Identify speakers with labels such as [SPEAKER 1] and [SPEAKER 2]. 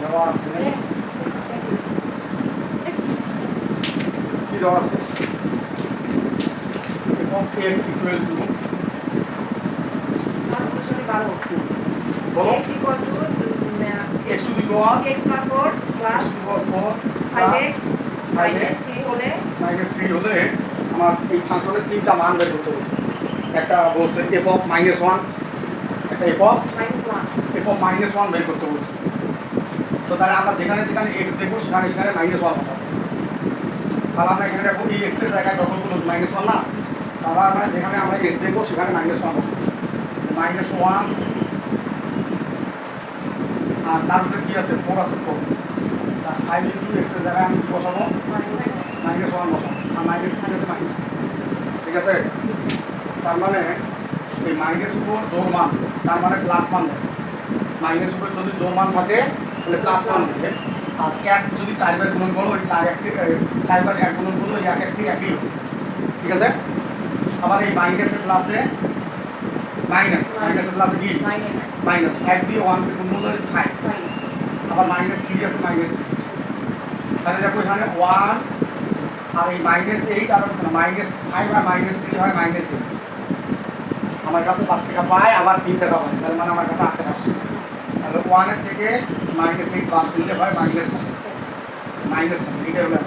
[SPEAKER 1] দেওয়া আছে কি দেওয়া আছে এবং x ইকুয়াল টু বলো
[SPEAKER 2] x equal to
[SPEAKER 1] x to the power
[SPEAKER 2] x power 4 plus 5x minus 3 হলে
[SPEAKER 1] -3 হলে আমার এই ফাংশনের তিনটা মান বের করতে বলছে একটা বলছে f অফ -1 একটা f অফ -1 বের করতে বলছে তো তাহলে আমরা যেখানে যেখানে x দেখব সেখানে সেখানে -1 বসাবো তাহলে আমরা এখানে দেখো এই x এর জায়গায় দখল করব -1 না তাহলে আমরা যেখানে আমরা x দেখব সেখানে -1 বসাবো -1 আর তার উপরে কি আছে 4 আছে 4 প্লাস 5 ইনটু x এর জায়গায় আমি কি বসাবো -1 বসাবো আর -3 আছে মাইনাস ঠিক আছে তার মানে এই মাইনাস উপর জোর মান তার মানে প্লাস মান দেবে মাইনাস উপর যদি জোর মান থাকে তাহলে প্লাস মান দেবে আর এক যদি 4 বার গুণন করো ওই 4 একটি 4 বার এক গুণন করলে ওই এক একটি একই হবে ঠিক আছে আবার এই মাইনাসের প্লাসে মাইনাসের প্লাসে কি মাইনাস 5 দিয়ে 1 কে গুণ করলে 5 আবার -3 আছে -3 তাহলে দেখো এখানে 1 আর এই -8 আর -5 আর -3 হয় -8 আমার কাছে 5 টাকা পায় আবার 3 টাকা পায় তার মানে আমার কাছে 8 টাকা পায় তাহলে 1 এর থেকে -8 বাদ দিলে হয় -7 এটা হলো